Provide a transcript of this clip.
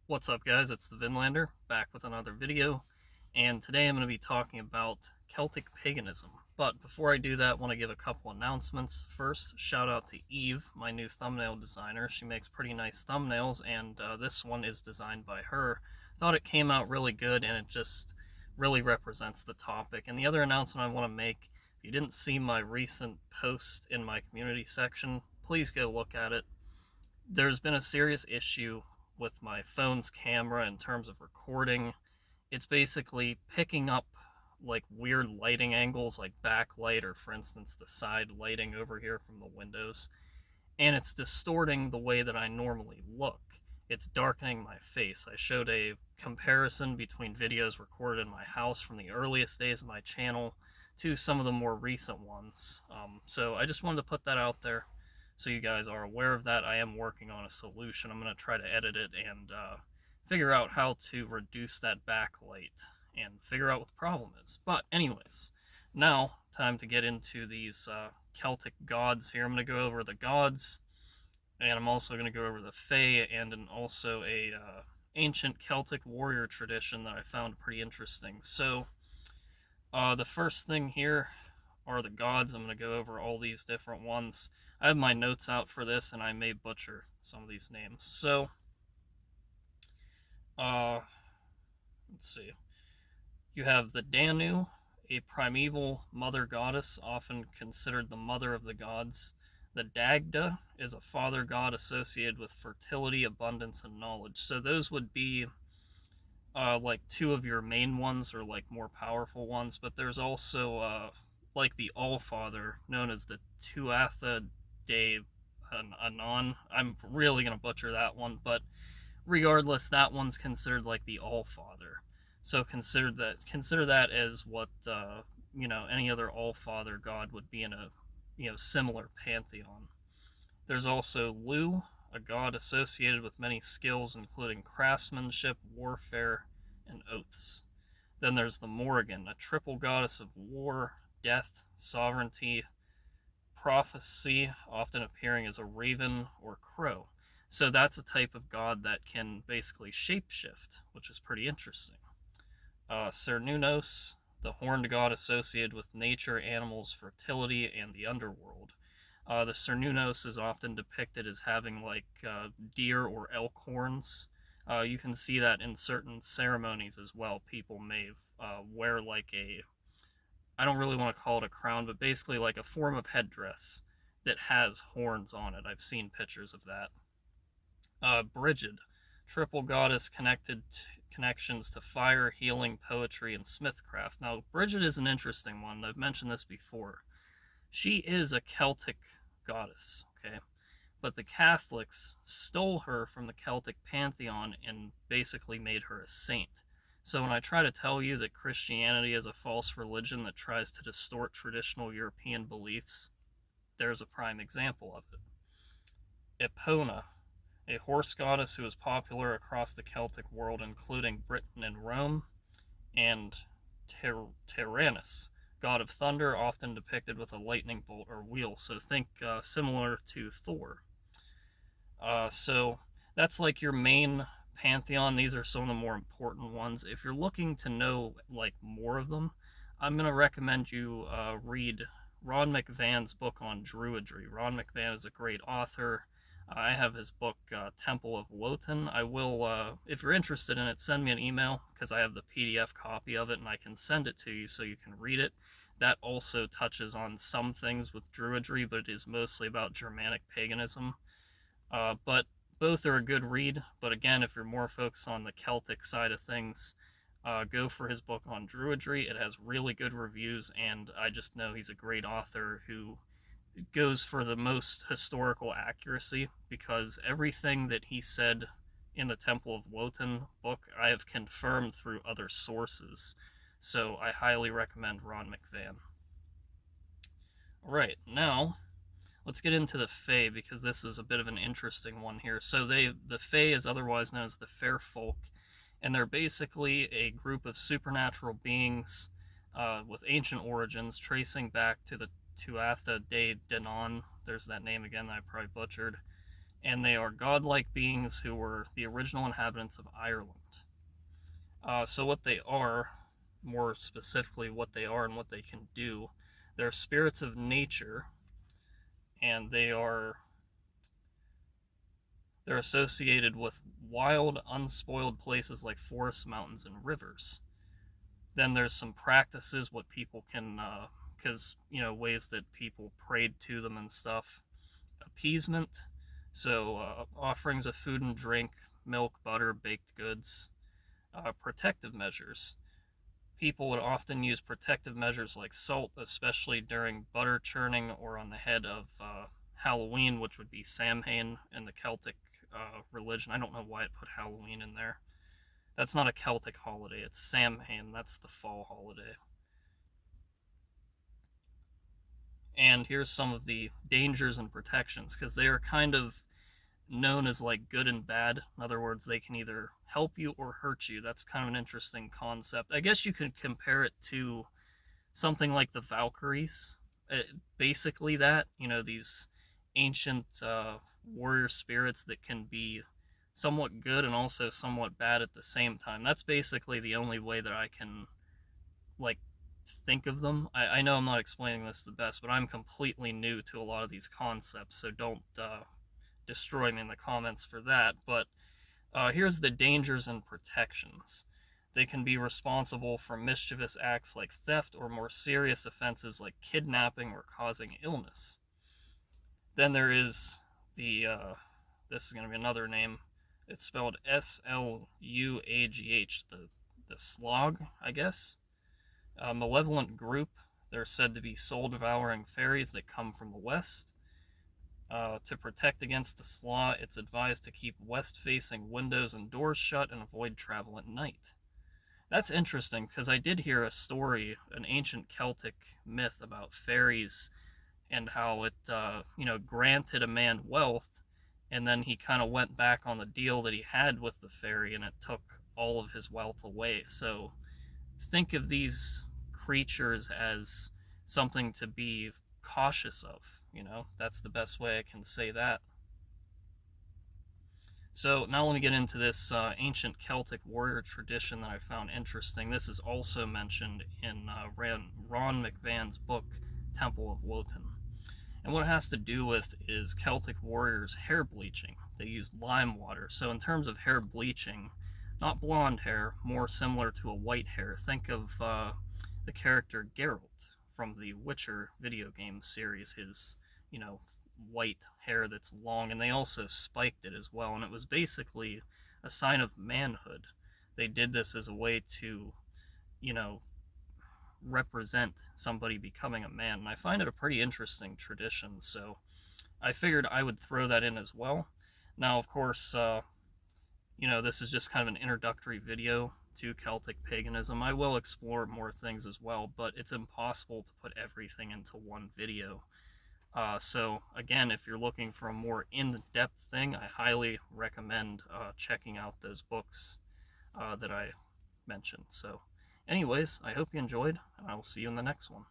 What's up, guys? It's the Vinlander, back with another video, and today I'm going to be talking about Celtic paganism. But before I do that, I want to give a couple announcements. First, shout out to Eve, my new thumbnail designer. She makes pretty nice thumbnails, and this one is designed by her. Thought it came out really good, and it just really represents the topic. And the other announcement I want to make, if you didn't see my recent post in my community section, please go look at it. There's been a serious issue with my phone's camera in terms of recording. It's basically picking up like weird lighting angles, like backlight, or for instance, the side lighting over here from the windows, and it's distorting the way that I normally look. It's darkening my face. I showed a comparison between videos recorded in my house from the earliest days of my channel to some of the more recent ones. So I just wanted to put that out there so you guys are aware of that. I am working on a solution. I'm going to try to edit it and figure out how to reduce that backlight and figure out what the problem is. But anyways, now time to get into these Celtic gods here. I'm going to go over the gods, and I'm also going to go over the Fae and also a ancient Celtic warrior tradition that I found pretty interesting. So the first thing here are the gods. I'm going to go over all these different ones. I have my notes out for this, and I may butcher some of these names. So, uh, let's see. You have the Danu, a primeval mother goddess, often considered the mother of the gods. The Dagda is a father god associated with fertility, abundance, and knowledge. So those would be like two of your main ones, or like more powerful ones. But there's also like the All Father, known as the Tuatha De Anon. I'm really gonna butcher that one, but regardless, that one's considered like the All Father. So consider that as what any other All Father god would be in a similar pantheon. There's also Lu, a god associated with many skills, including craftsmanship, warfare, and oaths. Then there's the Morrigan, a triple goddess of war, death, sovereignty, prophecy, often appearing as a raven or crow. So that's a type of god that can basically shapeshift, which is pretty interesting. Cernunnos, the horned god associated with nature, animals, fertility, and the underworld. The Cernunnos is often depicted as having like deer or elk horns. You can see that in certain ceremonies as well. People may wear like I don't really want to call it a crown, but basically like a form of headdress that has horns on it. I've seen pictures of that. Brigid, triple goddess connections to fire, healing, poetry, and smithcraft. Now, Brigid is an interesting one. I've mentioned this before. She is a Celtic goddess, okay? But the Catholics stole her from the Celtic pantheon and basically made her a saint. So when I try to tell you that Christianity is a false religion that tries to distort traditional European beliefs, there's a prime example of it. Epona, a horse goddess who is popular across the Celtic world, including Britain and Rome, and Tyrannus, god of thunder, often depicted with a lightning bolt or wheel. So think similar to Thor. So that's like your main pantheon. These are some of the more important ones. If you're looking to know like more of them, I'm gonna recommend you read Ron McVan's book on Druidry. Ron McVan is a great author. I have his book Temple of Wotan. I will, if you're interested in it, send me an email because I have the PDF copy of it and I can send it to you so you can read it. That also touches on some things with Druidry, but it is mostly about Germanic paganism. But both are a good read. But again, if you're more focused on the Celtic side of things, go for his book on Druidry. It has really good reviews, and I just know he's a great author who goes for the most historical accuracy, because everything that he said in the Temple of Wotan book I have confirmed through other sources. So I highly recommend Ron McVan. Alright, now let's get into the Fae, because this is a bit of an interesting one here. So the Fae is otherwise known as the Fair Folk, and they're basically a group of supernatural beings with ancient origins, tracing back to the Tuatha De Danann. There's that name again that I probably butchered. and they are godlike beings who were the original inhabitants of Ireland. So, what they are, more specifically, what they are and what they can do, they're spirits of nature, and they're associated with wild, unspoiled places like forests, mountains, and rivers. Then there's some practices, what people can, because, ways that people prayed to them and stuff. Appeasement, so offerings of food and drink, milk, butter, baked goods. Protective measures. People would often use protective measures like salt, especially during butter churning or on the head of Halloween, which would be Samhain in the Celtic religion. I don't know why it put Halloween in there. That's not a Celtic holiday, it's Samhain. That's the fall holiday. And here's some of the dangers and protections, because they are kind of known as like good and bad. In other words, they can either help you or hurt you. That's kind of an interesting concept. I guess you could compare it to something like the Valkyries. Basically, that, these ancient warrior spirits that can be somewhat good and also somewhat bad at the same time. That's basically the only way that I can, like, think of them. I know I'm not explaining this the best, but I'm completely new to a lot of these concepts, so don't destroy me in the comments for that. But here's the dangers and protections. They can be responsible for mischievous acts like theft or more serious offenses like kidnapping or causing illness. Then there is this is going to be another name. It's spelled Sluagh, the Slog, I guess. A malevolent group. They're said to be soul devouring fairies that come from the west. To protect against the Sluagh, it's advised to keep west-facing windows and doors shut and avoid travel at night. That's interesting, because I did hear a story, an ancient Celtic myth about fairies and how it, granted a man wealth, and then he kind of went back on the deal that he had with the fairy, and it took all of his wealth away. So think of these creatures as something to be cautious of. That's the best way I can say that. So now let me get into this ancient Celtic warrior tradition that I found interesting. This is also mentioned in Ron McVan's book, Temple of Wotan. And what it has to do with is Celtic warriors hair bleaching. They used lime water. So in terms of hair bleaching, not blonde hair, more similar to a white hair. Think of the character Geralt from the Witcher video game series. His, white hair that's long, and they also spiked it as well. And it was basically a sign of manhood. They did this as a way to, you know, represent somebody becoming a man. And I find it a pretty interesting tradition. So I figured I would throw that in as well. Now, of course, this is just kind of an introductory video to Celtic paganism. I will explore more things as well, but it's impossible to put everything into one video. So again, if you're looking for a more in-depth thing, I highly recommend checking out those books that I mentioned. So anyways, I hope you enjoyed, and I will see you in the next one.